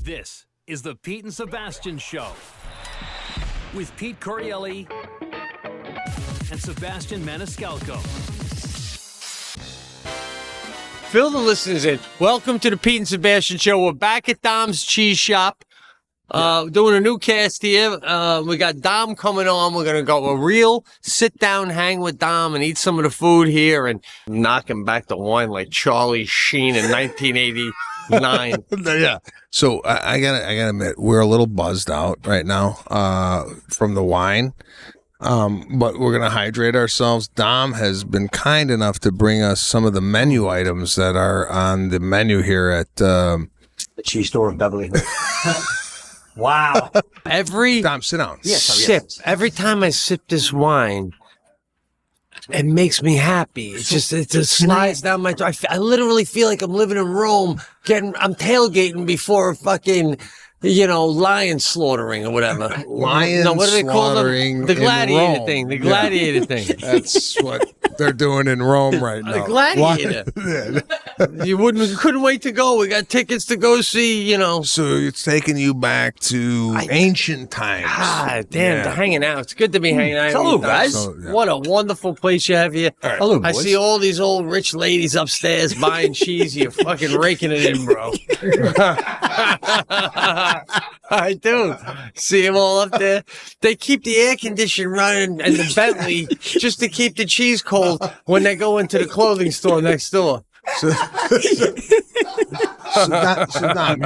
This is the Pete and Sebastian Show with Pete Correale and Sebastian Maniscalco. Fill the listeners in. Welcome to the Pete and Sebastian Show. We're back at Dom's Cheese Shop. Doing a new cast here. We got Dom coming on. We're going to go a real sit-down hang with Dom and eat some of the food here and knocking back the wine like Charlie Sheen in 1989. Yeah. So I gotta admit, we're a little buzzed out right now from the wine. But we're going to hydrate ourselves. Dom has been kind enough to bring us some of the menu items that are on the menu here at the cheese store of Beverly. Wow. Dom, sit down. Every time I sip this wine, it makes me happy. It just slides down my throat. I literally feel like I'm living in Rome. I'm tailgating before a fucking, lion slaughtering or whatever. Lion what do they call slaughtering them? The gladiator Rome. thing. The gladiator thing. That's what they're doing in Rome right now. The gladiator. You couldn't wait to go. We got tickets to go see, So it's taking you back to ancient times. Damn, hanging out. It's good to be hanging out. Hello, guys. What a wonderful place you have here. Right. Hello, I boys. see all these old rich ladies upstairs buying cheese. You're fucking raking it in, bro. I do. See them all up there. They keep the air conditioner running and the Bentley just to keep the cheese cold when they go into the clothing store next door. So Dom,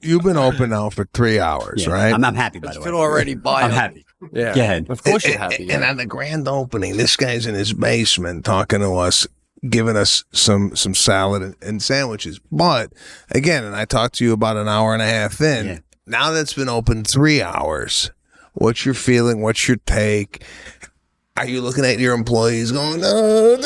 you've been open now for 3 hours, right? I'm happy, by the way. Could already buy I'm them. happy. Yeah. Go ahead. Of course you're happy. And on the grand opening, this guy's in his basement talking to us, giving us some salad and sandwiches. But again, and I talked to you about an hour and a half in. Yeah. Now that's been open 3 hours. What's your feeling? What's your take? Are you looking at your employees going, no,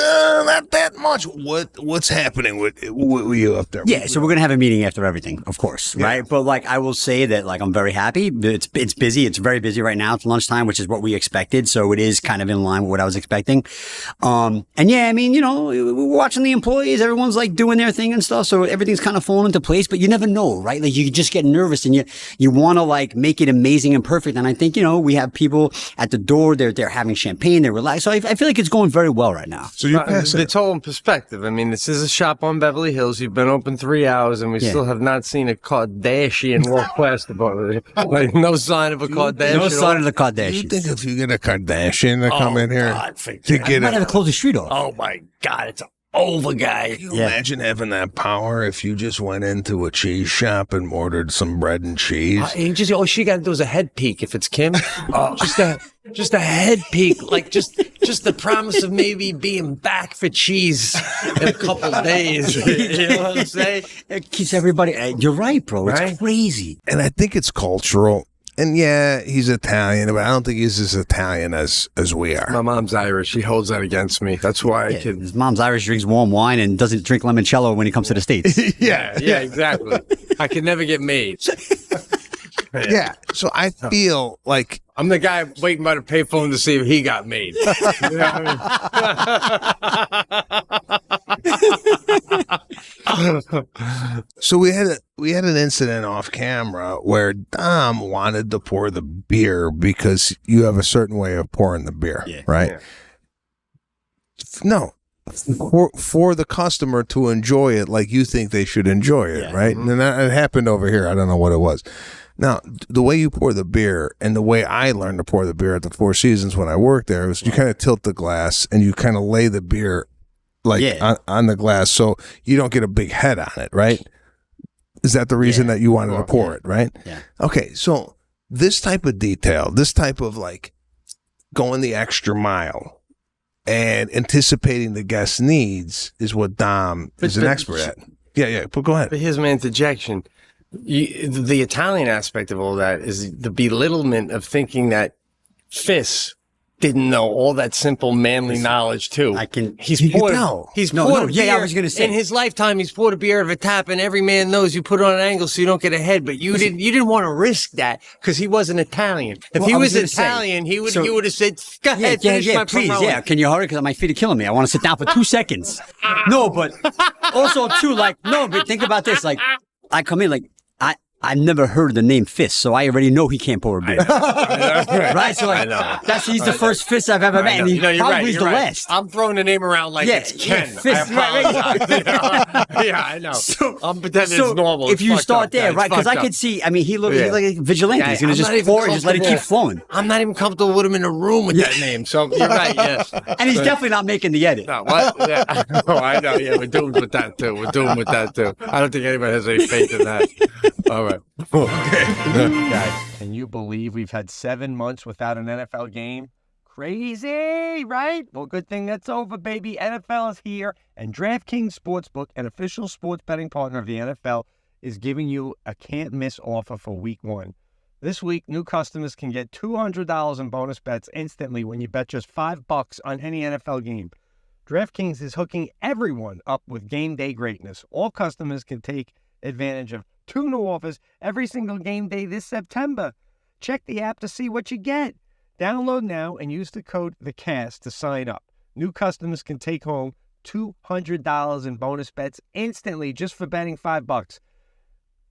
not that much? What's happening with you up there? Yeah, so we're gonna have a meeting after everything, of course, right? But I will say that I'm very happy. It's busy. It's very busy right now. It's lunchtime, which is what we expected. So it is kind of in line with what I was expecting. And yeah, I mean, we're watching the employees. Everyone's doing their thing and stuff. So everything's kind of falling into place. But you never know, right? You just get nervous and you want to make it amazing and perfect. And I think we have people at the door. They're having champagne. They're relaxed. So I feel like it's going very well right now. So you're passing. It's all in perspective. I mean, this is a shop on Beverly Hills. You've been open 3 hours, and we still have not seen a Kardashian walk past the bar. No sign of a Kardashian. No sign of the Kardashians. You think if you get a Kardashian to come in here to get I might have to close the street off. Oh my God, it's over, guy. Can you imagine having that power if you just went into a cheese shop and ordered some bread and cheese? All she got to do is a head peek if it's Kim. Just a head peek, just the promise of maybe being back for cheese in a couple of days. You know what I'm saying? It keeps everybody. You're right, bro. It's Right? crazy. And I think it's cultural. And yeah, he's Italian, but I don't think he's as Italian as we are. My mom's Irish. She holds that against me. That's why I can. His mom's Irish, drinks warm wine, and doesn't drink limoncello when he comes to the States. Yeah, exactly. I can never get made. Yeah. So I feel like I'm the guy waiting by the payphone to see if he got made. You know what I mean? so we had an incident off camera where Dom wanted to pour the beer because you have a certain way of pouring the beer, right? Yeah. No. For the customer to enjoy it like you think they should enjoy it, right? Mm-hmm. And that happened over here. I don't know what it was. Now, the way you pour the beer and the way I learned to pour the beer at the Four Seasons when I worked there was you kind of tilt the glass and you kind of lay the beer on the glass so you don't get a big head on it, right? Is that the reason that you wanted to pour it, right? Yeah. Okay, so this type of detail, this type of going the extra mile and anticipating the guest's needs is what Dom is an expert at. Yeah, but go ahead. But here's my interjection. The Italian aspect of all that is the belittlement of thinking that Fis didn't know all that simple manly knowledge too. He's poured a beer. I was gonna say in his lifetime he's poured a beer of a tap, and every man knows you put it on an angle so you don't get a head. But you didn't want to risk that because he wasn't Italian. If he was Italian, he would have said, "Go ahead, finish my please, promo." Can you hurry? Because my feet are killing me. I want to sit down for 2 seconds. No, but also too, but think about this. I come in I've never heard the name Fist, so I already know he can't pour a beer. Right? So like, he's the first Fist I've ever met, and he probably is the last. I'm throwing the name around like it's Ken. Fist, I apologize. Yeah, I know. I'm pretending it's normal. If you start there, right? Because I could see, I mean, he looks like a vigilante. He's going to just pour and just let it keep flowing. I'm not even comfortable with him in a room with that name, so you're right, yes. And he's definitely not making the edit. No, what? Yeah. Oh, I know. Yeah, we're doomed with that, too. I don't think anybody has any faith in that. All right. Okay. Guys, can you believe we've had 7 months without an NFL game? Crazy, right? Well, good thing that's over, baby. NFL is here, and DraftKings Sportsbook, an official sports betting partner of the NFL, is giving you a can't-miss offer for Week 1. This week, new customers can get $200 in bonus bets instantly when you bet just $5 on any NFL game. DraftKings is hooking everyone up with game day greatness. All customers can take advantage of 2 new offers every single game day this September. Check the app to see what you get. Download now and use the code thecast to sign up. New customers can take home $200 in bonus bets instantly just for betting $5.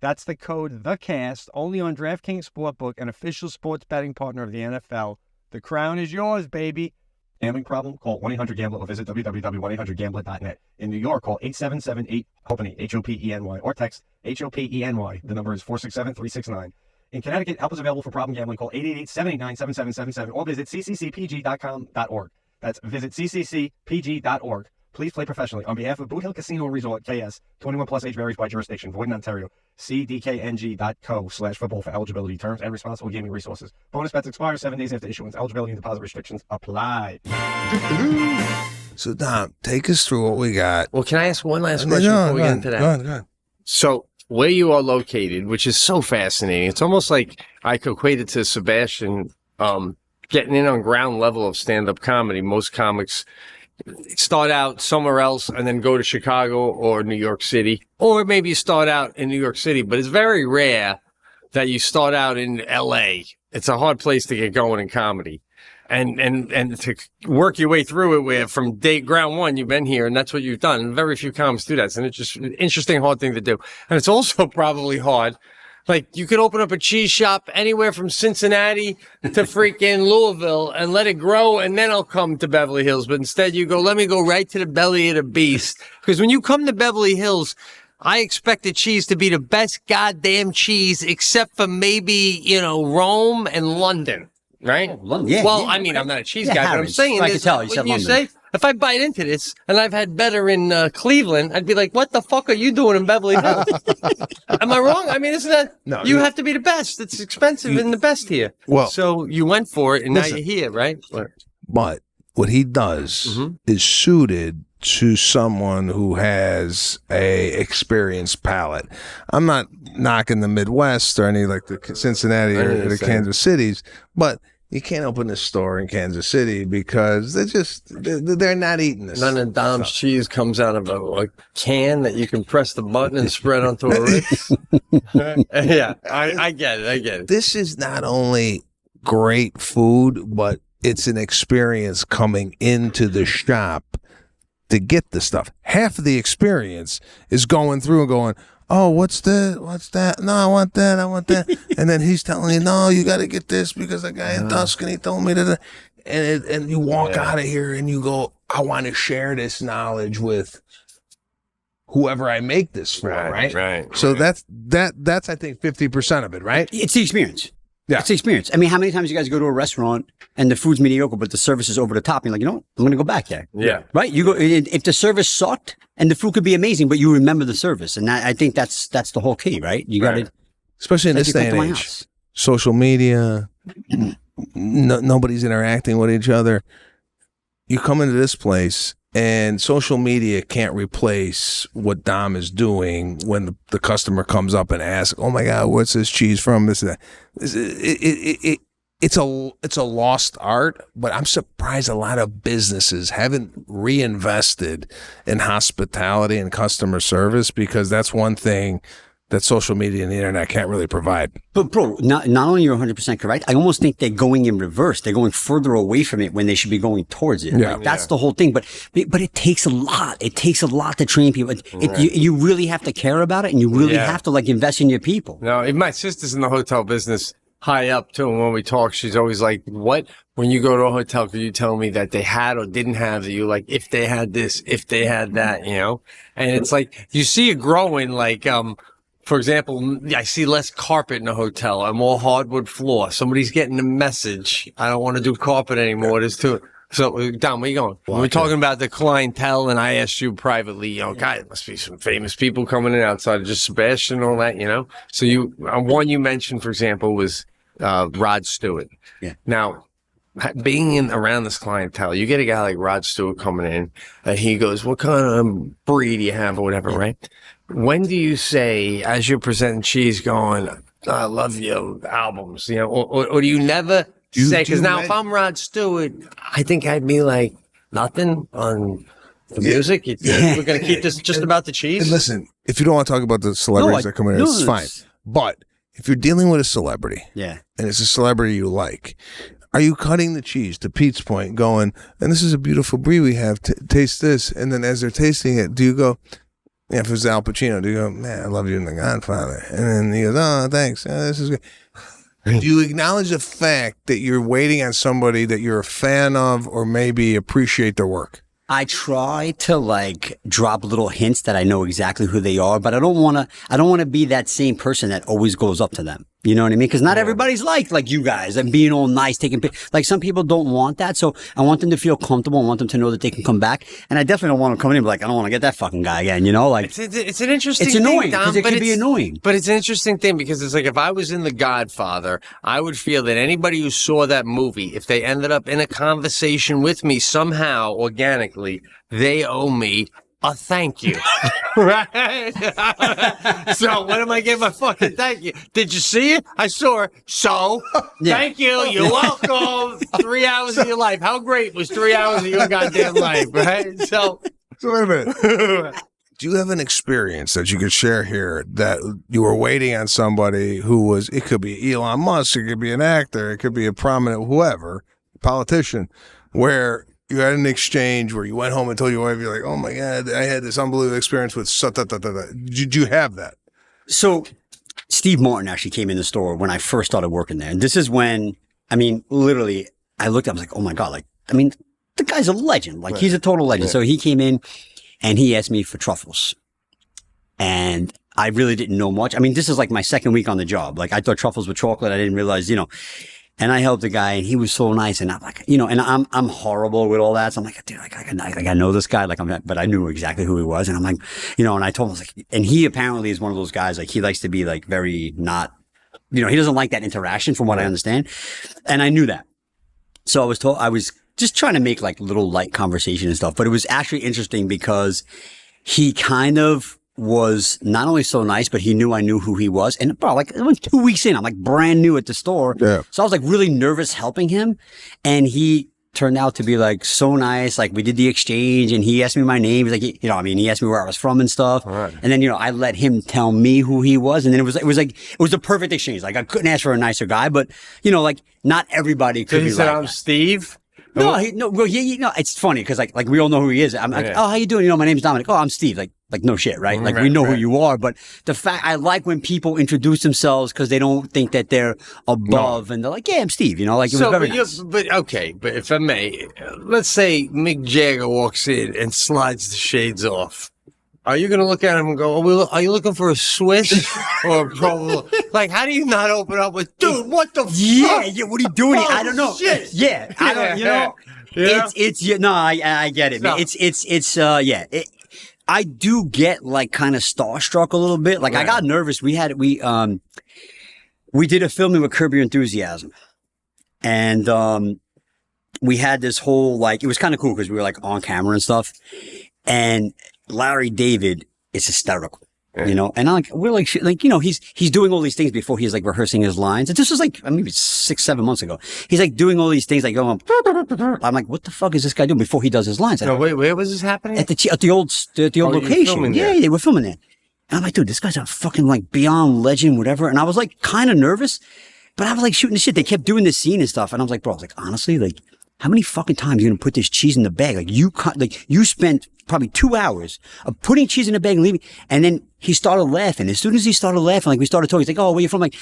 That's the code thecast, only on DraftKings Sportsbook, an official sports betting partner of the NFL. The crown is yours, baby. Gambling problem? Call 1-800-GAMBLER or visit www.1800gambler.net. In New York, call 877-8-HOPENY, HOPENY, or text HOPENY. The number is 467-369. In Connecticut, help is available for problem gambling. Call 888-789-7777 or visit cccpg.com.org. That's visit cccpg.org. Please play professionally. On behalf of Boot Hill Casino and Resort, KS, 21 plus age varies by jurisdiction. Void in Ontario. cdkng.co/football for eligibility terms and responsible gaming resources. Bonus bets expire 7 days after issuance. Eligibility and deposit restrictions apply. So, Dom, take us through what we got. Well, can I ask one last question before we get into that? Go ahead. So, where you are located, which is so fascinating, it's almost like I could equate it to Sebastian getting in on ground level of stand-up comedy. Most comics start out somewhere else and then go to Chicago or New York City, or maybe you start out in New York City, but it's very rare that you start out in LA. It's a hard place to get going in comedy. And to work your way through it where from ground one, you've been here and that's what you've done. And very few comics do that. It's an interesting, hard thing to do. And it's also probably hard. Like, you could open up a cheese shop anywhere from Cincinnati to freaking Louisville and let it grow, and then I'll come to Beverly Hills. But instead, you go, let me go right to the belly of the beast. Because when you come to Beverly Hills, I expect the cheese to be the best goddamn cheese, except for maybe, Rome and London. Right? Oh, London. Yeah, well, yeah. I mean, I'm not a cheese guy, but I'm Harry's. saying I can tell you said you London. say, if I bite into this and I've had better in Cleveland, I'd be like, what the fuck are you doing in Beverly Hills? Am I wrong? I mean, isn't that, No, you have to be the best. It's expensive and the best here. Well, so you went for it and listen, now you're here, right? But what he does is suited to someone who has a experienced palate. I'm not knocking the Midwest or any like the Cincinnati or the Kansas Cities, but you can't open this store in Kansas City because they're not eating this. None of Dom's cheese comes out of a can that you can press the button and spread onto a Ritz. Yeah, I get it. This is not only great food, but it's an experience coming into the shop to get the stuff. Half of the experience is going through and going, oh, what's that? No, I want that. And then he's telling you, no, you got to get this because the guy in Tuscany told me that. And you walk out of here and you go, I want to share this knowledge with whoever I make this for, right? Right. So that's I think 50% of it, right? It's the experience. Yeah. It's the experience. I mean, how many times you guys go to a restaurant and the food's mediocre, but the service is over the top? And you're like, you know what? I'm going to go back there. Yeah. Right? You go, if the service sucked and the food could be amazing, but you remember the service. And I think that's the whole key, right? You got to, especially in this day and age, social media, nobody's interacting with each other. You come into this place and social media can't replace what Dom is doing when the customer comes up and asks, oh my God, what's this cheese from? This and that. It's a lost art, but I'm surprised a lot of businesses haven't reinvested in hospitality and customer service, because that's one thing that social media and the internet can't really provide. But bro, not only you're 100% correct, I almost think they're going in reverse. They're going further away from it when they should be going towards it. Yeah. Like, that's the whole thing. But it takes a lot. It takes a lot to train people. You really have to care about it, and you really have to like invest in your people. No, if my sister's in the hotel business high up too, and when we talk, she's always like, what? When you go to a hotel, could you tell me that they had or didn't have that? You like, if they had this, if they had that, you know? And it's like, you see it growing, like, for example, I see less carpet in a hotel. I'm all hardwood floor. Somebody's getting the message. I don't want to do carpet anymore. There's too. So, Dom, where you going? We're talking about the clientele, and I asked you privately, you know, God, there must be some famous people coming in outside of just Sebastian and all that, you know? So one you mentioned, for example, was Rod Stewart. Yeah. Now, being around this clientele, you get a guy like Rod Stewart coming in, and he goes, what kind of breed do you have or whatever, right? When do you say, as you're presenting cheese, going, I love your albums, you know, or do you never say, because now if I'm Rod Stewart, I think I'd be like, nothing on the music. We're going to keep this just about the cheese. And listen, if you don't want to talk about the celebrities that come in, it's fine. But if you're dealing with a celebrity, and it's a celebrity you like, are you cutting the cheese, to Pete's point, going, and this is a beautiful brie we have, taste this, and then as they're tasting it, do you go, if it was Al Pacino, do you go, man, I love you in The Godfather? And then he goes, oh, thanks. This is good. Do you acknowledge the fact that you're waiting on somebody that you're a fan of or maybe appreciate their work? I try to like drop little hints that I know exactly who they are, but I don't want to be that same person that always goes up to them. You know what I mean? Because not everybody's like you guys and being all nice, taking pictures. Like some people don't want that. So I want them to feel comfortable. I want them to know that they can come back. And I definitely don't want them coming in and be like, I don't want to get that fucking guy again. You know, like it's an interesting it's annoying thing, because Dom, it could be annoying. But it's an interesting thing because it's like if I was in The Godfather, I would feel that anybody who saw that movie, if they ended up in a conversation with me somehow organically, they owe me a thank you. Right? So when am I getting my fucking thank you? Did you see it? I saw it. So thank you. You're welcome. 3 hours of your life. How great was 3 hours of your goddamn life, right? So wait a minute. Do you have an experience that you could share here that you were waiting on somebody who was, it could be Elon Musk, it could be an actor, it could be a prominent whoever, politician, where you had an exchange where you went home and told your wife, you're like, oh my God, I had this unbelievable experience with Did you have that? So Steve Martin actually came in the store when I first started working there. And this is when, I mean, literally, I looked up, I was like, oh my God, like, I mean, the guy's a legend. Like, he's a total legend. So he came in and he asked me for truffles. And I really didn't know much. I mean, this is like my second week on the job. Like, I thought truffles were chocolate. I didn't realize, you know. And I helped the guy, and he was so nice. And I'm like, you know, and I'm horrible with all that. So I'm like, dude, I know this guy, but I knew exactly who he was. And I'm like, you know, and I told him, I was like, and he apparently is one of those guys, like he likes to be like very not, you know, he doesn't like that interaction from what I understand. And I knew that. So I was just trying to make like little light conversation and stuff, but it was actually interesting because he kind of was not only so nice, but he knew I knew who he was. And bro, like it was 2 weeks in, I'm like brand new at the store. Yeah. So I was like really nervous helping him. And he turned out to be like so nice. Like we did the exchange and he asked me my name. He's like, you know, I mean, he asked me where I was from and stuff. Right. And then, you know, I let him tell me who he was. And then it was the perfect exchange. Like I couldn't ask for a nicer guy, but you know, like not everybody could be he said, like I'm that. Steve. No, it's funny because like we all know who he is. I'm like, oh, how you doing? You know, my name's Dominick. Oh, I'm Steve. Like no shit, right? Like we know who you are. But the fact I like when people introduce themselves because they don't think that they're above and they're like, yeah, I'm Steve. You know, like it was very nice. But okay, but if I may, let's say Mick Jagger walks in and slides the shades off. Are you going to look at him and go, are you looking for a Swiss or a Pro? Like, how do you not open up with, dude, what the fuck? Yeah, what are you doing? I don't know. Shit. Yeah, I don't, you know. Yeah. No, I get it, man. I do get like kind of starstruck a little bit. Like I got nervous. We did a filming with Curb Your Enthusiasm. And, we had this whole, like, it was kind of cool because we were like on camera and stuff. And Larry David is hysterical, you know, and we're like, you know, he's doing all these things before he's like rehearsing his lines. And this was like, I mean, 6-7 months ago. He's like doing all these things, like going, I'm like, what the fuck is this guy doing before he does his lines? No, wait, where was this happening? At the old location. Yeah, they were filming there. And I'm like, dude, this guy's a fucking like beyond legend, whatever. And I was like kind of nervous, but I was like shooting the shit. They kept doing this scene and stuff. And I was like, bro, honestly, like, how many fucking times are you going to put this cheese in the bag? Like you spent probably 2 hours of putting cheese in the bag and leaving. And then he started laughing. As soon as he started laughing, like we started talking, he's like, oh, where you from? Like,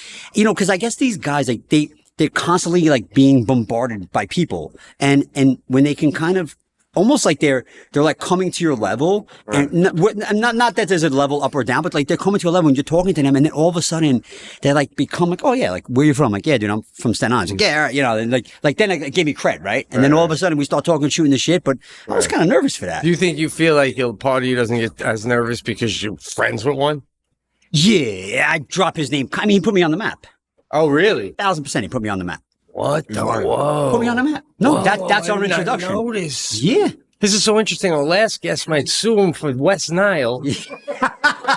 cause I guess these guys, like they're constantly like being bombarded by people. And when they can kind of, almost like they're like coming to your level, right. And not that there's a level up or down, but like they're coming to your level and you're talking to them, and then all of a sudden they like become like, oh yeah, like where you from? Like, yeah, dude, I'm from Staten Island. Like, yeah, and like then it gave me cred, right? And then all of a sudden we start talking, shooting the shit, but I was kind of nervous for that. Do you think you feel like part of you doesn't get as nervous because you're friends with one? Yeah, I drop his name. I mean, he put me on the map. Oh, really? 1,000% he put me on the map. What the? Whoa. Put me on the map. No, that's our introduction. Notice. Yeah. This is so interesting. Our last guest might sue him for West Nile,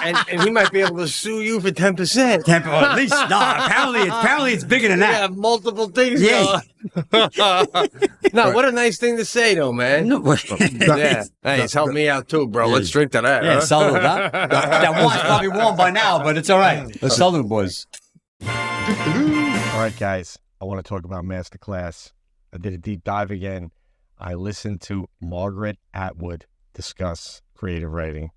and he might be able to sue you for 10%. At least, apparently it's bigger than that. You have multiple things. Yeah. No, what a nice thing to say, though, man. No, yeah. Hey, it's helped me out too, bro. Let's drink to that. Yeah, huh? salute, huh? That wine's probably warm by now, but it's all right. Let's salute, boys. All right, guys. I want to talk about Masterclass. I did a deep dive again. I listened to Margaret Atwood discuss creative writing.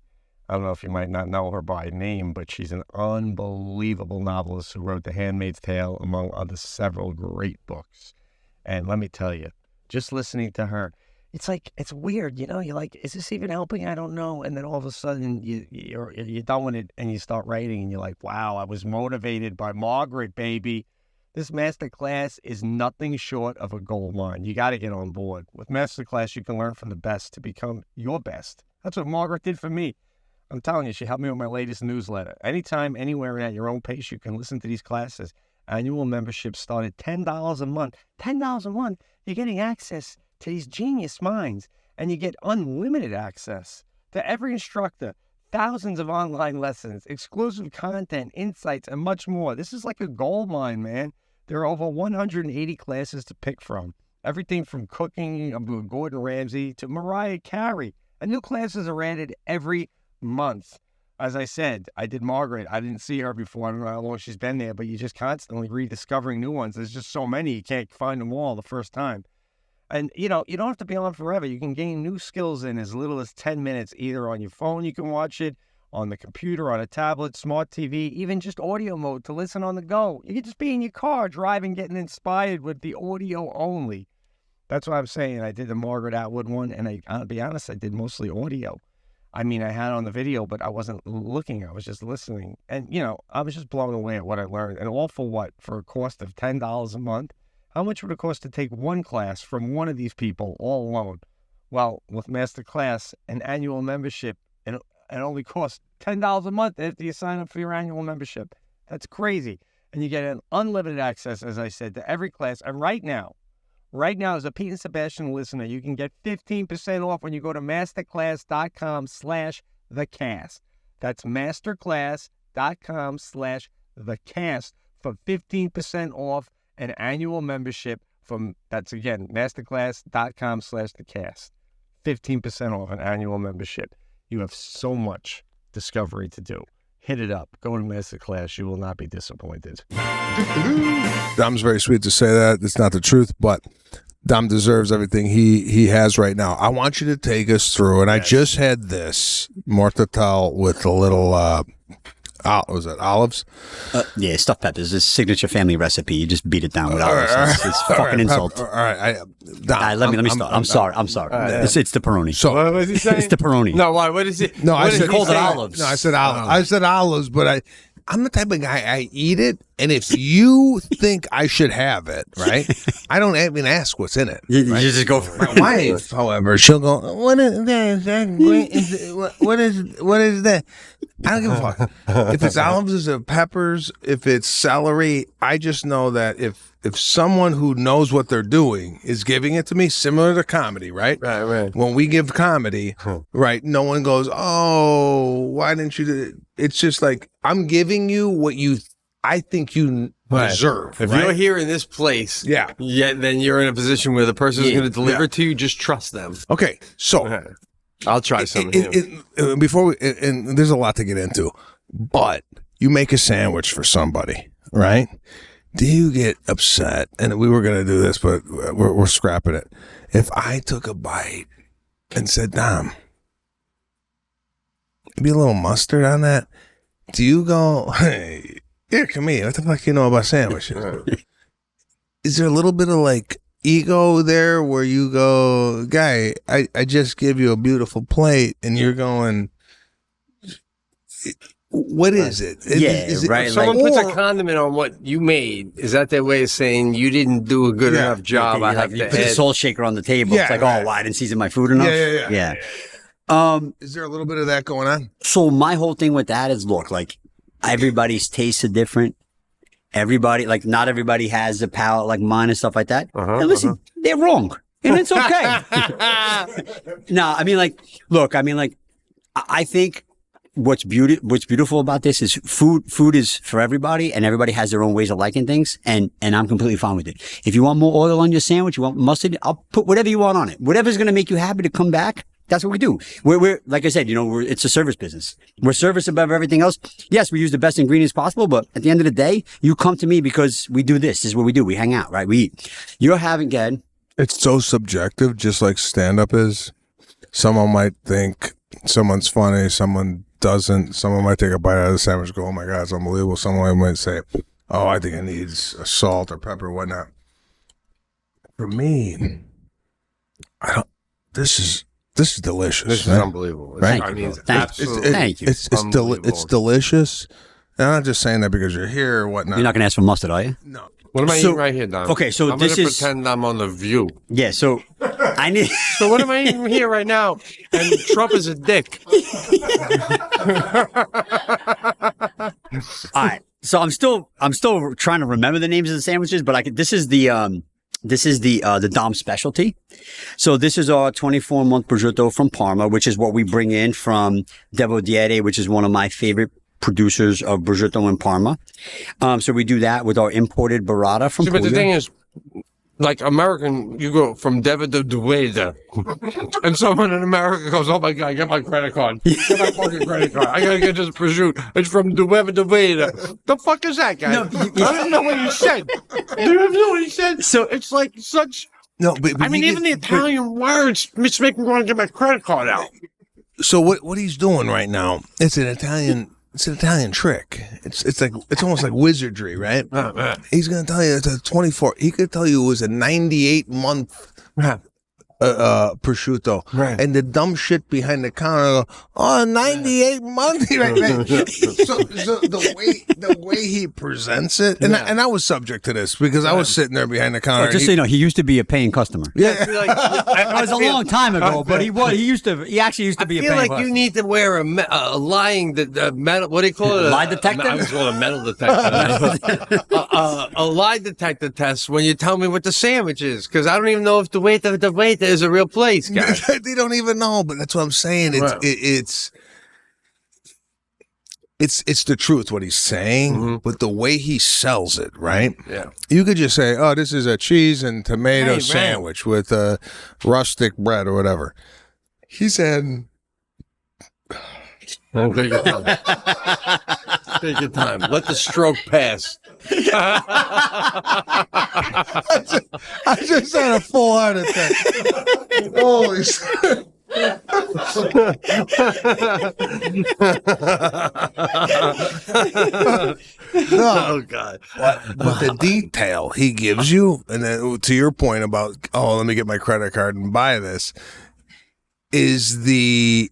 I don't know if you might not know her by name, but she's an unbelievable novelist who wrote The Handmaid's Tale, among other several great books. And let me tell you, just listening to her, it's like, it's weird, you know? You're like, is this even helping? I don't know. And then all of a sudden, you're done with it, and you start writing, and you're like, wow, I was motivated by Margaret, baby. This Masterclass is nothing short of a gold mine. You got to get on board. With Masterclass, you can learn from the best to become your best. That's what Margaret did for me. I'm telling you, she helped me with my latest newsletter. Anytime, anywhere, and at your own pace, you can listen to these classes. Annual membership start at $10 a month. $10 a month, you're getting access to these genius minds, and you get unlimited access to every instructor. Thousands of online lessons, exclusive content, insights, and much more. This is like a gold mine, man. There are over 180 classes to pick from. Everything from cooking, Gordon Ramsay, to Mariah Carey. And new classes are added every month. As I said, I did Margaret. I didn't see her before. I don't know how long she's been there, but you're just constantly rediscovering new ones. There's just so many. You can't find them all the first time. And, you don't have to be on forever. You can gain new skills in as little as 10 minutes, either on your phone. You can watch it on the computer, on a tablet, smart TV, even just audio mode to listen on the go. You can just be in your car driving, getting inspired with the audio only. That's what I'm saying. I did the Margaret Atwood one, and I'll be honest, I did mostly audio. I mean, I had it on the video, but I wasn't looking. I was just listening. And, I was just blown away at what I learned. And all for what? For a cost of $10 a month? How much would it cost to take one class from one of these people all alone? Well, with Masterclass, an annual membership, and it only costs $10 a month after you sign up for your annual membership. That's crazy. And you get an unlimited access, as I said, to every class. And right now, as a Pete and Sebastian listener, you can get 15% off when you go to masterclass.com/thecast. That's masterclass.com/thecast for 15% off an annual membership that's again, masterclass.com/thecast. 15% off an annual membership. You have so much discovery to do. Hit it up. Go to Masterclass. You will not be disappointed. Dom's very sweet to say that. It's not the truth, but Dom deserves everything he has right now. I want you to take us through, and yes. I just had this mortadella with a little, was it olives? Yeah, stuffed peppers. It's a signature family recipe. You just beat it down with olives. It's fucking insult. All right. Let me start. I'm sorry. It's the pepperoni. So what was he saying? It's the pepperoni. No, why? What is it? No, I said called it olives. No, I said olives. I said olives, but I'm the type of guy, I eat it, and if you think I should have it, right, I don't even ask what's in it. You just go for it. My wife, however, she'll go, what is that? What is that? I don't give a fuck. If it's olives, if it's peppers, if it's celery, I just know that if someone who knows what they're doing is giving it to me, similar to comedy, right? Right. When we give comedy, right, no one goes, oh, why didn't you do it? It's just like, I'm giving you what I think you deserve. If you're here in this place, then you're in a position where the person who's going to deliver to you, just trust them. Okay, so I'll try some. Before and there's a lot to get into. But you make a sandwich for somebody, right? Do you get upset? And we were going to do this, but we're scrapping it. If I took a bite and said, Dom, maybe a little mustard on that, do you go, hey, here, come here, what the fuck do you know about sandwiches? Is there a little bit of like ego there where you go, guy, I just give you a beautiful plate and you're going, what is it? Is it right. If someone puts a condiment on what you made, is that their way of saying you didn't do a good enough job? I have you to put the add. salt shaker on the table. It's like, oh, I didn't season my food enough. Yeah. Is there a little bit of that going on? So my whole thing with that is, look, like everybody's tastes are different. Everybody, like not everybody has a palate like mine and stuff like that. And listen, they're wrong. And it's okay. No, I mean, like, look, I mean, like, I think what's beautiful about this is food is for everybody, and everybody has their own ways of liking things, and I'm completely fine with it. If you want more oil on your sandwich, you want mustard, I'll put whatever you want on it. Whatever's going to make you happy to come back, that's what we do. We're like I said, it's a service business. We're service above everything else. Yes, we use the best ingredients possible, but at the end of the day, you come to me because we do this. This is what we do. We hang out, right? We eat. You're having, Gad. It's so subjective, just like stand-up is. Someone might think someone's funny, someone doesn't. Someone might take a bite out of the sandwich and go, oh my God, it's unbelievable. Someone might say, oh, I think it needs a salt or pepper or whatnot. For me, this is delicious. This is right? unbelievable. Right? I mean, Thank you. Thank you. It's delicious. And I'm not just saying that because you're here or whatnot. You're not going to ask for mustard, are you? No. what am I eating right here, Don? Okay, so I'm this gonna is- pretend I'm on The View. Yeah, so I need... So what am I eating here right now? And Trump is a dick. All right. So I'm still trying to remember the names of the sandwiches, but this is the Dom specialty. So this is our 24-month prosciutto from Parma, which is what we bring in from Devo Diete, which is one of my favorite producers of prosciutto in Parma. So we do that with our imported burrata from But the Puglia. thing is, like American, you go from David to Dueda, and someone in America goes, "Oh my God, get my credit card, get my fucking credit card. I gotta get this prosciutto. It's from David Dueda." The fuck is that guy? No, I don't know what he said. Do you know what he said? So- it's like such. No, but I mean, even the Italian words just make me want to get my credit card out. So what he's doing right now? It's an Italian trick. It's almost like wizardry, right? He's gonna tell you it's a 24. He could tell you it was a 98-month prosciutto, Right. and the dumb shit behind the counter go, 98 months, right? So the way he presents it, and I was subject to this because I was sitting there behind the counter. Just so you know, he used to be a paying customer. yeah. It was a long time ago, but he actually used to be a I feel paying like customer. you need to wear a lying metal. What do you call it? Lie detector? I was calling a metal detector. A lie detector test when you tell me what the sandwich is, because I don't even know if the waiter is a real place, guys. They don't even know, but that's what I'm saying. It's the truth what he's saying, but the way he sells it, right? Yeah. You could just say, "Oh, this is a cheese and tomato Hey, man. sandwich with rustic bread or whatever." He said, Take your time. Take your time. Let the stroke pass. "I just had a full heart attack." Holy shit. Oh God. But the detail he gives you, and then to your point about, oh, let me get my credit card and buy this, is the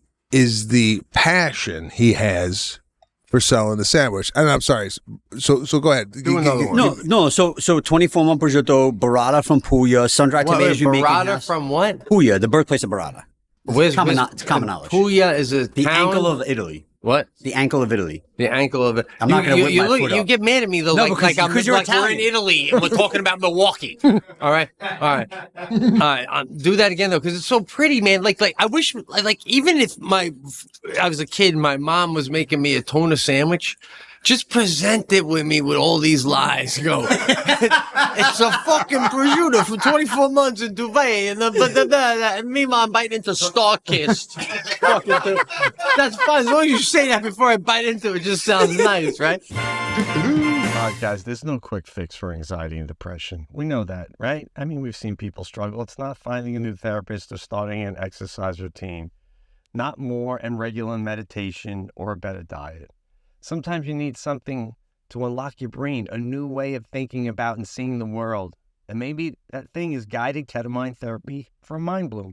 passion he has for selling the sandwich. And I'm sorry. So go ahead. Do another one. No. So 24-month prosciutto, burrata from Puglia, sun-dried tomatoes you make in Burrata house. from what? Puglia, the birthplace of burrata. Where's It's common knowledge. Puglia is a The town? ankle of Italy. What? The ankle of Italy. The ankle of it. I'm not gonna whip my foot You up. get mad at me though, No, like because you're we're in Italian. Italy and we're talking about Milwaukee. All right. Do that again though, because it's so pretty, man. Like I wish, like even if I was a kid, my mom was making me a tuna sandwich. just present it with me with all these lies. Go, it's a fucking prosciutto for 24 months in Dubai, and meanwhile I'm biting into Starkist. That's fine. As long as you say that before I bite into it, just sounds nice, right? All right, guys, there's no quick fix for anxiety and depression. We know that, right? I mean, we've seen people struggle. It's not finding a new therapist or starting an exercise routine, not more and regular meditation or a better diet. Sometimes you need something to unlock your brain, a new way of thinking about and seeing the world. And maybe that thing is guided ketamine therapy from Mind Bloom.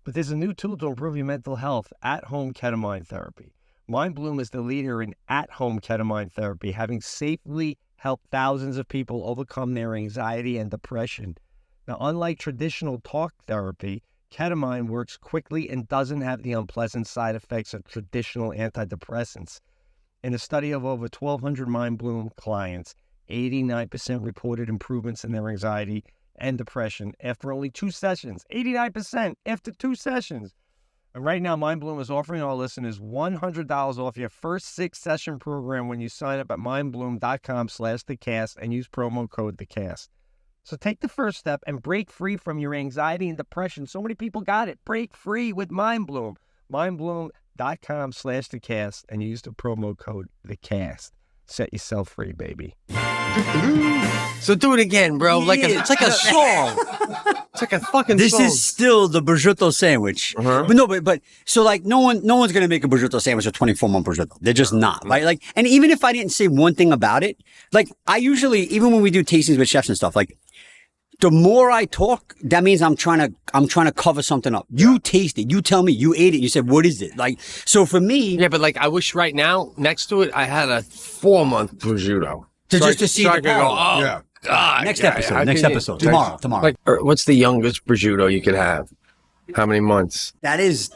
But there's a new tool to improve your mental health, at-home ketamine therapy. Mind Bloom is the leader in at-home ketamine therapy, having safely helped thousands of people overcome their anxiety and depression. Now, unlike traditional talk therapy, ketamine works quickly and doesn't have the unpleasant side effects of traditional antidepressants. In a study of over 1,200 Mind Bloom clients, 89% reported improvements in their anxiety and depression after only 2 sessions. 89% after 2 sessions. And right now, Mind Bloom is offering our listeners $100 off your first 6-session program when you sign up at mindbloom.com/thecast and use promo code thecast. So take the first step and break free from your anxiety and depression. So many people got it. Break free with Mind Bloom. Mindbloom.com/thecast and use the promo code thecast. Set yourself free, baby. So do it again, bro. It's like a song. It's like a fucking This song. is still the prosciutto sandwich. But so like no one's gonna make a prosciutto sandwich with 24-month prosciutto. They're just not, right? Like, and even if I didn't say one thing about it, like I usually, even when we do tastings with chefs and stuff, like the more I talk, that means I'm trying to cover something up. You taste it, you tell me, you ate it, you said, what is it? Like, so for me, Yeah, but like I wish right now next to it I had a 4-month prosciutto. to see so I the could go, power. oh, Yeah. God, Next yeah, episode, how next can you- episode, tomorrow. Like, what's the youngest prosciutto you could have? How many months? That is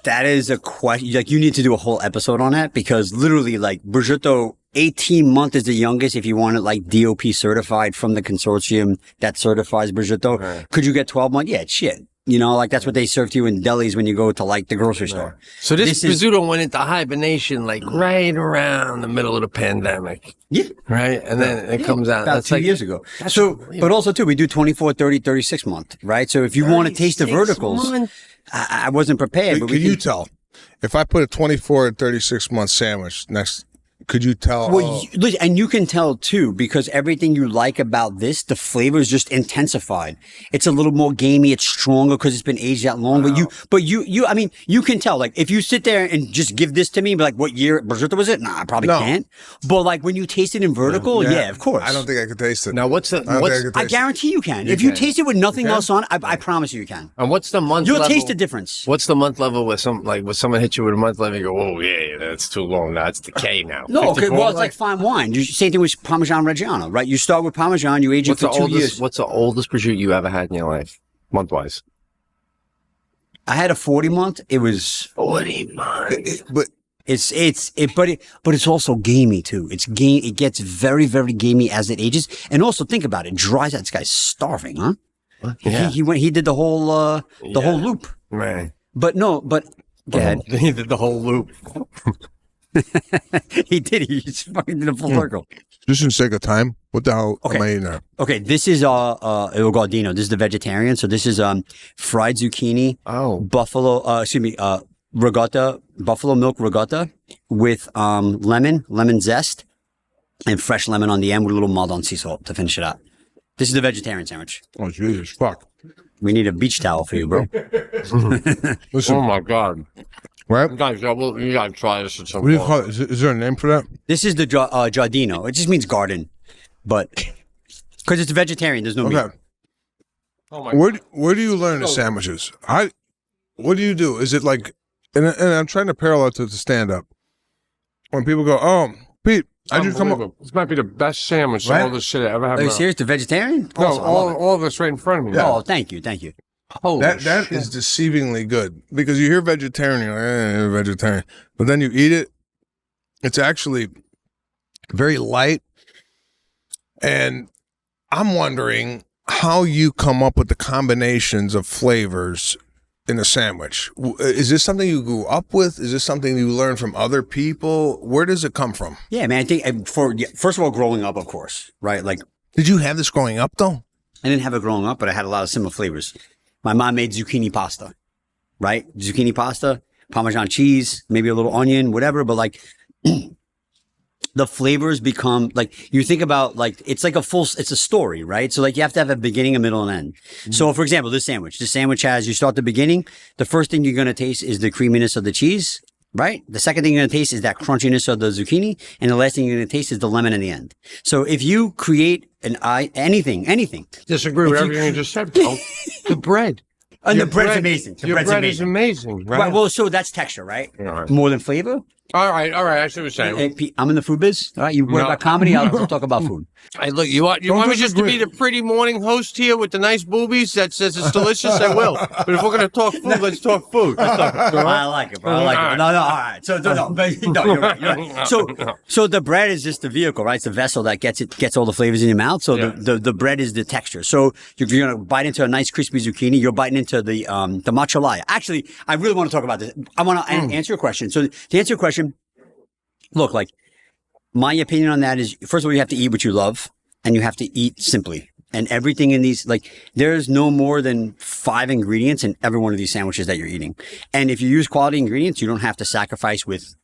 a question. Like, you need to do a whole episode on that because literally, like, prosciutto, 18 month is the youngest if you want it like DOP certified from the consortium that certifies prosciutto. Okay. Could you get 12 month? Yeah, it's shit. You know, like that's what they serve to you in delis when you go to like the grocery store. So this is- prosciutto went into hibernation like right around the middle of the pandemic, Yeah. right? And then it comes out. About That's 2 like years ago. So, but also too, we do 24, 30, 36 month, right? So if you want to taste the 36 verticals, months. I wasn't prepared, but Could we you can, tell if I put a 24 and 36 month sandwich next? Could you tell? well, listen, and you can tell too, because everything you like about this, the flavor is just intensified. It's a little more gamey. It's stronger because it's been aged that long. But you, I mean, you can tell, like, if you sit there and just give this to me, be like, what year prosciutto was it? Nah, I probably No. can't. But like when you taste it in vertical, yeah, of course. I don't think I could taste it. Now what's the I don't think I could I taste it. guarantee you can. If you can. taste it with nothing else on, I promise you can. and what's the month You'll level? taste the difference. What's the month level with someone hits you with a month level? You go, oh yeah, that's too long. Now it's decay now. No, okay, 54? well, it's like fine wine. Same thing with Parmesan Reggiano, right? You start with Parmesan, you age it What's for the 2 oldest? years. What's the oldest prosciutto you ever had in your life, month wise? I had a 40 month. It was 40 months. But but it's also gamey too. It gets very, very gamey as it ages. And also think about it, dries out. This guy's starving, huh? Yeah. He did the whole loop. Right. But no, but go ahead. He did the whole loop. He did. He just fucking did a full circle. just in sake of time, what the hell Okay. am I eating now? Okay, this is Il Gardino. This is the vegetarian. So this is fried zucchini, buffalo ricotta, buffalo milk ricotta with lemon zest and fresh lemon on the end with a little Maldon sea salt to finish it up. This is the vegetarian sandwich. Oh Jesus, fuck! We need a beach towel for you, bro. Listen, Oh my God. right? Guys, you gotta try this at some What do you point. call it? Is there a name for that? This is the giardino. It just means garden, but because it's vegetarian, there's no meat. Okay. Oh my Where do you learn the sandwiches? What do you do? Is it like, and I'm trying to parallel to the stand up. When people go, oh, Pete, I just come up. This might be the best sandwich Right? all this shit I ever had. Are you in my- serious? The vegetarian? No, Awesome, I love it. all of this right in front of me. Oh, thank you. Holy That is deceivingly good because you hear vegetarian, you're like, vegetarian, but then you eat it. It's actually very light, and I'm wondering how you come up with the combinations of flavors in a sandwich. Is this something you grew up with? Is this something you learned from other people? Where does it come from? Yeah, man. I think first of all, growing up, of course, right? Like, Did you have this growing up though? I didn't have it growing up, but I had a lot of similar flavors. My mom made zucchini pasta, right? Zucchini pasta, Parmesan cheese, maybe a little onion, whatever. But like, the flavors become like, you think about like, it's like it's a story, right? So like you have to have a beginning, a middle, and end. So for example, this sandwich has, you start the beginning. The first thing you're going to taste is the creaminess of the cheese, right? The second thing you're going to taste is that crunchiness of the zucchini. And the last thing you're going to taste is the lemon in the end. So if you create anything. Disagree with everything you just said, bro. The bread. And the bread's amazing. The Your bread's bread amazing. is amazing, right? Right. Well, so that's texture, right? All right. More than flavor. All right. I see what you're saying. Hey, Pete, I'm in the food biz. All right. You worry No. about comedy. I'll talk about food. Hey, look, you want me just to be the pretty morning host here with the nice boobies that says it's delicious? I will. But if we're going to talk food, let's talk food. I like it, bro. I like it. No, all right. So, no, you're right. So the bread is just the vehicle, right? It's the vessel that gets all the flavors in your mouth. So the bread is the texture. So if you're going to bite into a nice crispy zucchini, you're biting into the machalaya. Actually, I really want to talk about this. I want to answer your question. So to answer your question, look, like, my opinion on that is, first of all, you have to eat what you love, and you have to eat simply. And everything in these, like, there's no more than 5 ingredients in every one of these sandwiches that you're eating. And if you use quality ingredients, you don't have to sacrifice with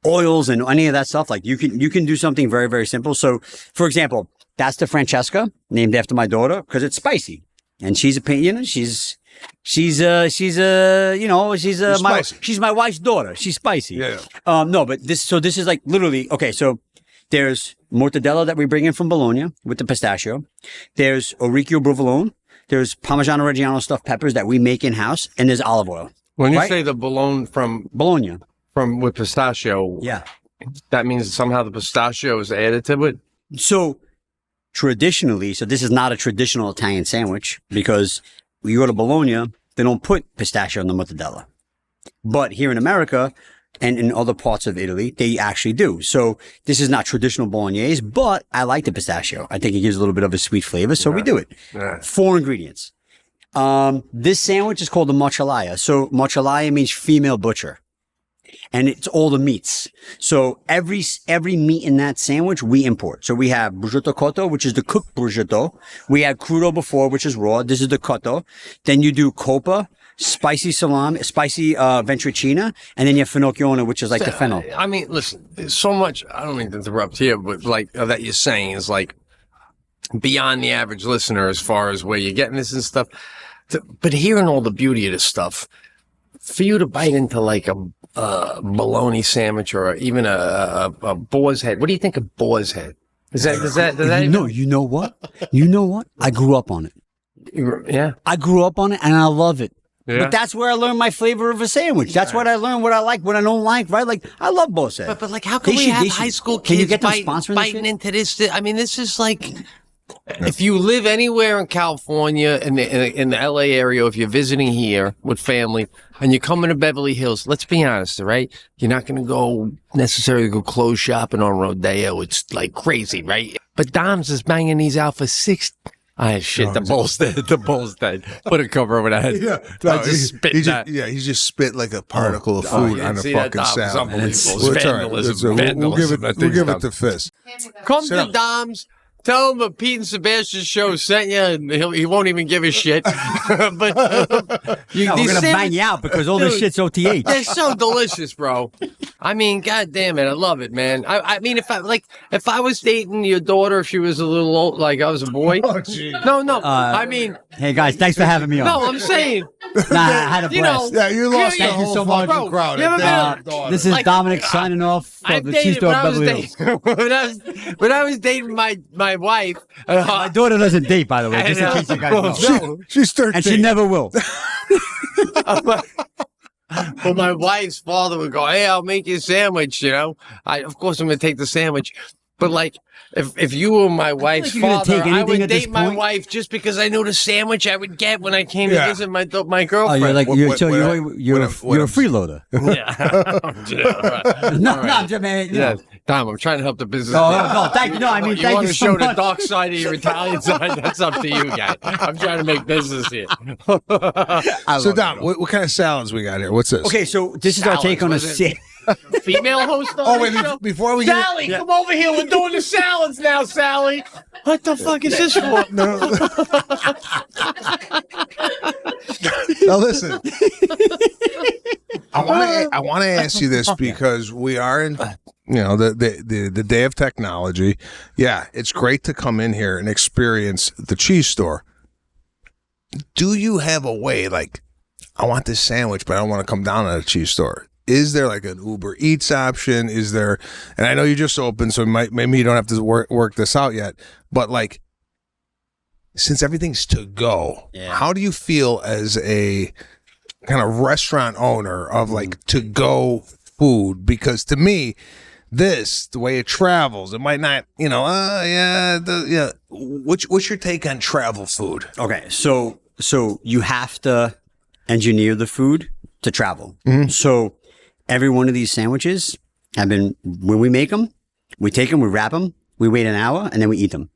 oils and any of that stuff. Like, you can do something very, very simple. So, for example, that's the Francesca, named after my daughter, because it's spicy. And she's my wife's daughter. She's spicy. Yeah. No, but this is like literally, okay, so there's mortadella that we bring in from Bologna with the pistachio. There's orecchio provolone. There's Parmigiano Reggiano stuffed peppers that we make in house, and there's olive oil. When you right? say the bologna from Bologna. with pistachio, Yeah. that means somehow the pistachio is added to it. So traditionally, so this is not a traditional Italian sandwich, because when you go to Bologna, they don't put pistachio in the mortadella. But here in America and in other parts of Italy, they actually do. So this is not traditional bolognese, but I like the pistachio. I think it gives a little bit of a sweet flavor, so we do it. Yeah. 4 ingredients. This sandwich is called the machalaya. So machalaya means female butcher. And it's all the meats. So every meat in that sandwich we import. So we have prosciutto cotto, which is the cooked prosciutto. We had crudo before, which is raw. This is the cotto. Then you do coppa, spicy salami, spicy ventricina, and then you have finocchione, which is like the fennel. I mean, listen, there's so much, I don't mean to interrupt here, but like that you're saying is like beyond the average listener as far as where you're getting this and stuff. But hearing all the beauty of this stuff, for you to bite into like a bologna sandwich or even a boar's head. What do you think of boar's head? Does that You know what? I grew up on it. Yeah. I grew up on it and I love it. Yeah. But that's where I learned my flavor of a sandwich. That's what I learned, what I like, what I don't like, right? Like, I love boar's head. But like, how can we have high school Can you kids get them sponsoring this biting shit? into this? I mean, this is like, if you live anywhere in California, in the LA area, if you're visiting here with family and you're coming to Beverly Hills, let's be honest, all right? You're not going to necessarily go clothes shopping on Rodeo. It's like crazy, right? But Dom's is banging these out for $6. Ah, shit, the bull's dead. The bull's dead. Put a cover over that head. Yeah, No, just spit that. he just spit like a particle of food yeah, on a see that, fucking Dom? It's salad. unbelievable. It's Well, it's all right. vandalism. We'll give Vandalism. it the fist. Come Sit to Dom's. Tell him the Pete and Sebastian show sent you, and he won't even give a shit. But No, we're going to bang you out because all this Dude, shit's OTH. they're so delicious, bro. I mean, god damn it, I love it, man. I mean, if I was dating your daughter, if she was a little old, like I was a boy. Oh, gee. No. I mean, Hey, guys, thanks for having me on. no, I'm saying, Nah, I had a you know, blast. Yeah, you lost the Thank you whole so much. fucking crowd. You ever Damn been- daughter. This is Like, Dominic signing off I from the Cheese dated when Store I was Beverly Hills. dating when I was dating my wife. My daughter doesn't date, by the way, just in case you guys know. No. She's 13. And she never will. But my wife's father would go, "Hey, I'll make you a sandwich." You know, of course I'm going to take the sandwich. But like, if you were my wife's you're gonna father, take I anything would at this date my point? wife just because I knew the sandwich I would get when I came to Yeah. visit my Oh, girlfriend. you're like What- you're what- so what I- you're what a I'm- freeloader. Yeah. No, no, man. You Yeah, know. Tom, I'm trying to help the business. No, thank you. No, I mean, you thank want you to so show much. the dark side of your Italian side? That's up to you, guys. I'm trying to make business here. So, Dom, what kind of salads we got here? What's this? Okay, so this is our Salads, take on a was it? Female host on Oh, the wait, show? before we get Sally, come over here. We're doing the salads now, Sally. What the fuck is this for? Now listen, I want to ask you this because we are in, the day of technology. Yeah, it's great to come in here and experience the cheese store. Do you have a way, like, I want this sandwich, but I don't want to come down to the cheese store? Is there like an Uber Eats option? Is there, and I know you just opened, so maybe you don't have to work this out yet, but like, since everything's to go, how do you feel as a kind of restaurant owner of like to go food? Because to me, the way it travels, it might not, what's your take on travel food? Okay, so you have to engineer the food to travel. So every one of these sandwiches have been, when we make them, we take them, we wrap them, we wait an hour, and then we eat them.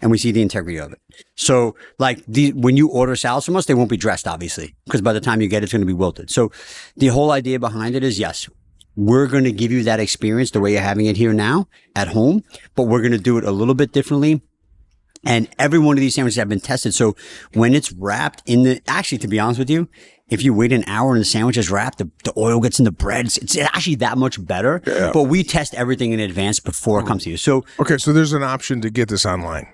And we see the integrity of it. So, like, when you order salads from us, they won't be dressed, obviously, because by the time you get it, it's going to be wilted. So, the whole idea behind it is, yes, we're going to give you that experience the way you're having it here now at home, but we're going to do it a little bit differently. And every one of these sandwiches have been tested. So, when it's wrapped actually, to be honest with you, if you wait an hour and the sandwich is wrapped, the oil gets in the bread. It's actually that much better. Yeah. But we test everything in advance before it comes to you. So, okay, so there's an option to get this online.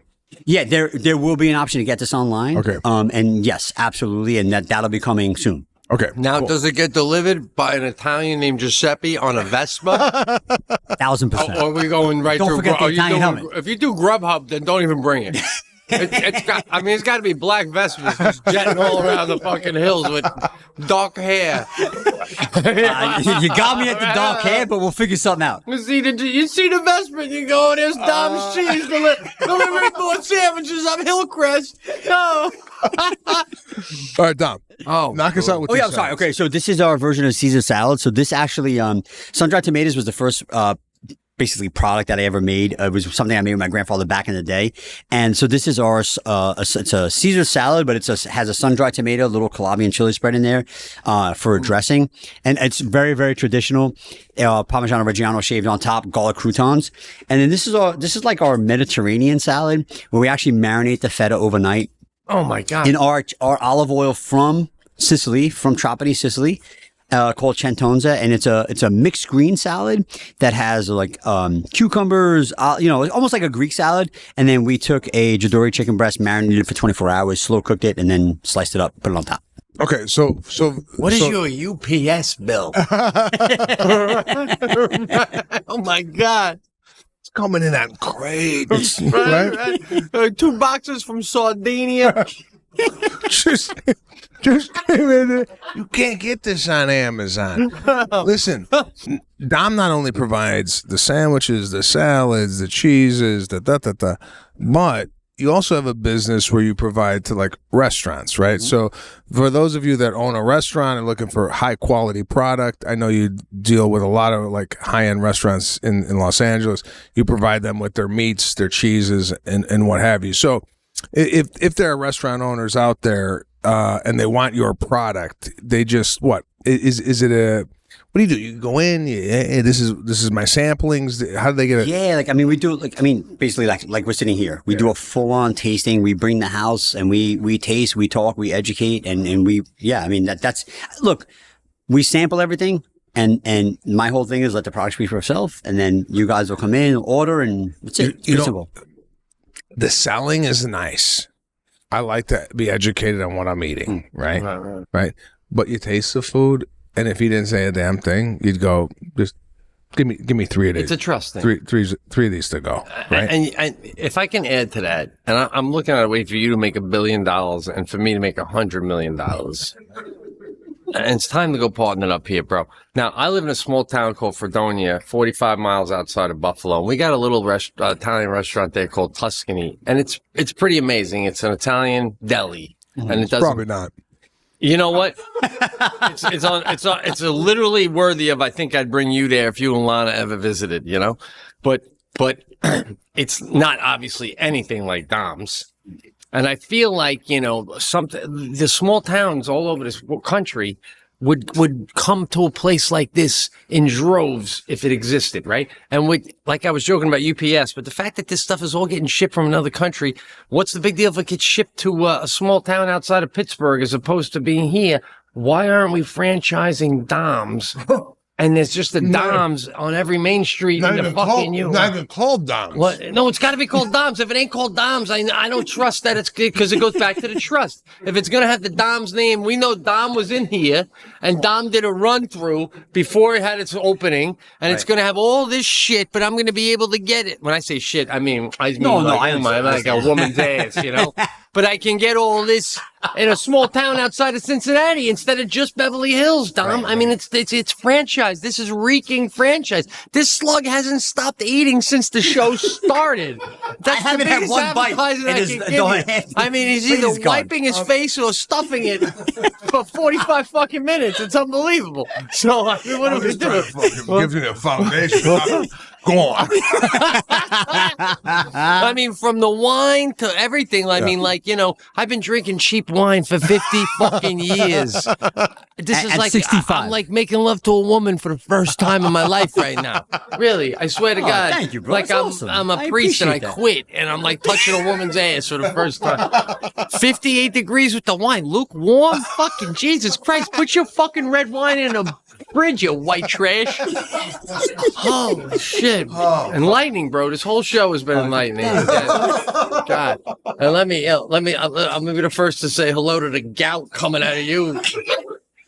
Yeah, there will be an option to get this online. Okay. And yes, absolutely, and that'll be coming soon. Okay. Now, does it get delivered by an Italian named Giuseppe on a Vespa? 1,000%. Or are we going right Don't through? forget the are you Italian doing- helmet. If you do Grubhub, then don't even bring it. It's got to be black Vespas just jetting all around the fucking hills with dark hair. You got me at the dark hair, but we'll figure something out. You see the Vespa, and you go, there's Dom's cheese delivering more sandwiches up Hillcrest. No. All right, Dom. Knock us out with Oh, these yeah, I'm sorry. salads. Okay, so this is our version of Caesar salad. So this actually, sun-dried tomatoes was the first basically product that I ever made. It was something I made with my grandfather back in the day. And so this is our, it's a Caesar salad, but has a sun-dried tomato, a little Calabrian chili spread in there, for a dressing. And it's very, very traditional. Parmigiano Reggiano shaved on top, garlic croutons. And then this is like our Mediterranean salad where we actually marinate the feta overnight Oh my God. in our olive oil from Sicily, from Trapani, Sicily. Called centonza, and it's a mixed green salad that has like cucumbers, almost like a Greek salad. And then we took a Jadori chicken breast, marinated for 24 hours, slow cooked it, and then sliced it up, put it on top. Okay, so What is your UPS bill? Oh my God. It's coming in at crates, Right? 2 boxes from Sardinia. just came in. You can't get this on Amazon. Listen, Dom not only provides the sandwiches, the salads, the cheeses, but you also have a business where you provide to like restaurants, right? So for those of you that own a restaurant and looking for high quality product, I know you deal with a lot of like high end restaurants in Los Angeles. You provide them with their meats, their cheeses, and what have you. So if there are restaurant owners out there and they want your product, they just what is it a what do? You go in, hey, this is my samplings. How do they get it? Yeah, we do basically like we're sitting here. We do a full on tasting. We bring the house and we taste, we talk, we educate, and we that's look. We sample everything, and my whole thing is let the product speak for itself, and then you guys will come in, order, and that's it. It's simple. The selling is nice. I like to be educated on what I'm eating, right? Right. But you taste the food, and if you didn't say a damn thing, you'd go, just give me 3 of these. It's a trust thing. Three of these to go, right? And if I can add to that, and I'm looking at a way for you to make $1 billion and for me to make $100 million. And it's time to go partner up here, bro. Now, I live in a small town called Fredonia, 45 miles outside of Buffalo. We got a little Italian restaurant there called Tuscany, and it's pretty amazing. It's an Italian deli, and it doesn't. Probably not. You know what? It's literally worthy of. I think I'd bring you there if you and Lana ever visited. You know, but it's not obviously anything like Dom's. And I feel like, the small towns all over this country would come to a place like this in droves if it existed, right? And like I was joking about UPS, but the fact that this stuff is all getting shipped from another country, what's the big deal if it gets shipped to a small town outside of Pittsburgh as opposed to being here? Why aren't we franchising Dom's? And there's just the Dom's on every main street in the fucking U. Not even called Dom's. What? No, it's got to be called Dom's. If it ain't called Dom's, I don't trust that it's because it goes back to the trust. If it's going to have the Dom's name, we know Dom was in here and Dom did a run through before it had its opening, and it's going to have all this shit, but I'm going to be able to get it. When I say shit, I mean like a woman's ass, But I can get all this in a small town outside of Cincinnati instead of just Beverly Hills, Dom. Right. I mean, it's franchise. This is reeking franchise. This slug hasn't stopped eating since the show started. That's I haven't had one bite. I mean, he's either wiping his face or stuffing it for 45 fucking minutes. It's unbelievable. So, I mean, what are we doing? Gives me the foundation. Go on. I mean, from the wine to everything. I mean, I've been drinking cheap wine for 50 fucking years. This is like 65. I'm like making love to a woman for the first time in my life right now. Really, I swear to God. Thank you, bro. Like awesome. I'm a priest and I quit, and I'm like touching a woman's ass for the first time. 58 degrees with the wine, lukewarm. Fucking Jesus Christ! Put your fucking red wine in a fridge, you white trash. Holy shit. Enlightening, bro. This whole show has been enlightening. God. And let me, I'm going to be the first to say hello to the gout coming out of you.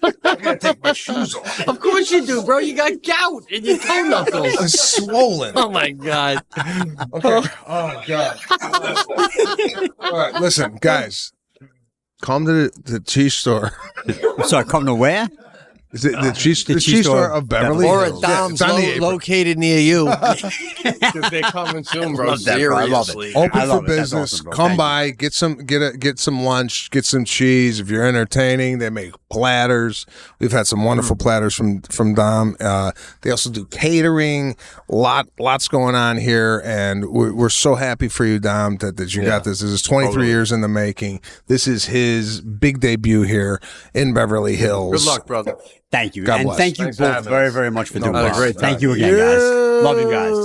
I gotta take my shoes off. Of course you do, bro. You got gout in your toe knuckles. It's swollen. Oh my God. Okay. Oh God. All right, listen, guys. Come to the cheese store. Sorry, come to where? Is it the cheese store of Beverly? Or Hills. a Dom's located near you. Because they're coming soon, bro. Seriously. Open for business. Awesome, come by, get some lunch, get some cheese. If you're entertaining, they make platters. We've had some wonderful platters from Dom. They also do catering. Lots going on here, and we're so happy for you, Dom, that you got this. This is 23 years in the making. This is his big debut here in Beverly Hills. Good luck, brother. Thank you. God and bless. thank you both very, very much for doing this. Great Thank you again, guys. Love you guys.